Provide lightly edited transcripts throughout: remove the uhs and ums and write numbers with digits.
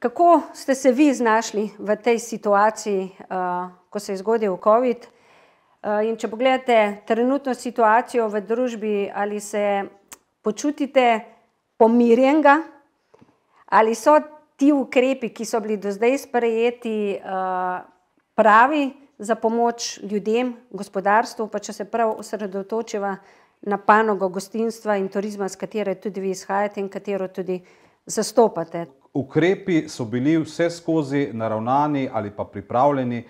Kako ste se vi znašli v tej situaciji, ko se je zgodil COVID? In če pogledate trenutno situacijo v družbi, ali se počutite pomirjenega, ali so ti ukrepi, ki so bili do zdaj sprejeti, pravi za pomoč ljudem, gospodarstvu, pa če se prav osredotočiva na panogo gostinstva in turizma, s katere tudi vi izhajate in katero tudi zastopate. Ukrepi so bili vse skozi naravnani ali pa pripravljeni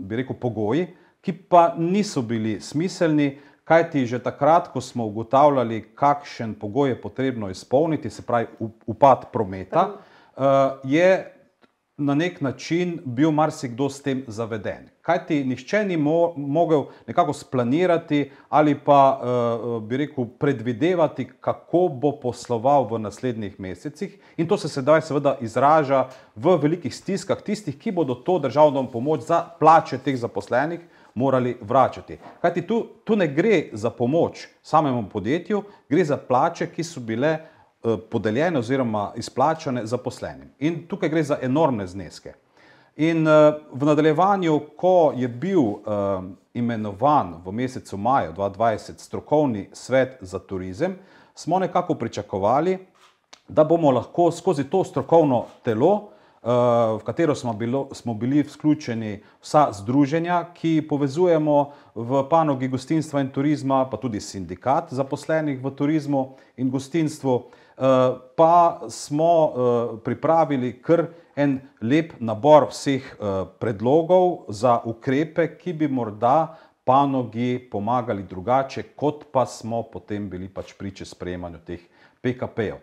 bi rekel, pogoji, ki pa niso bili smiselni, kajti že takrat, ko smo ugotavljali, kakšen pogoj je potrebno izpolniti, se pravi upad prometa, je na nek način bil marsikdo s tem zaveden. Kajti nihče ni mogel nekako splanirati ali pa, bi rekel, predvidevati, kako bo posloval v naslednjih mesecih, in to se sedaj seveda izraža v velikih stiskah tistih, ki bodo to državno pomoč za plače teh zaposlenih morali vračati. Kajti tu ne gre za pomoč samemu podjetju, gre za plače, ki so bile podeljene oziroma izplačane zaposlenim. In tukaj gre za enormne zneske. In v nadaljevanju, ko je bil imenovan v mesecu maju 2020 strokovni svet za turizem, smo nekako pričakovali, da bomo lahko skozi to strokovno telo, v katero smo bili vključeni vsa združenja, ki povezujemo v panogi gostinstva in turizma, pa tudi sindikat zaposlenih v turizmu in gostinstvu, pa smo pripravili kar en lep nabor vseh predlogov za ukrepe, ki bi morda panogi pomagali drugače, kot pa smo potem bili pač priče sprejemanju teh PKP-jev.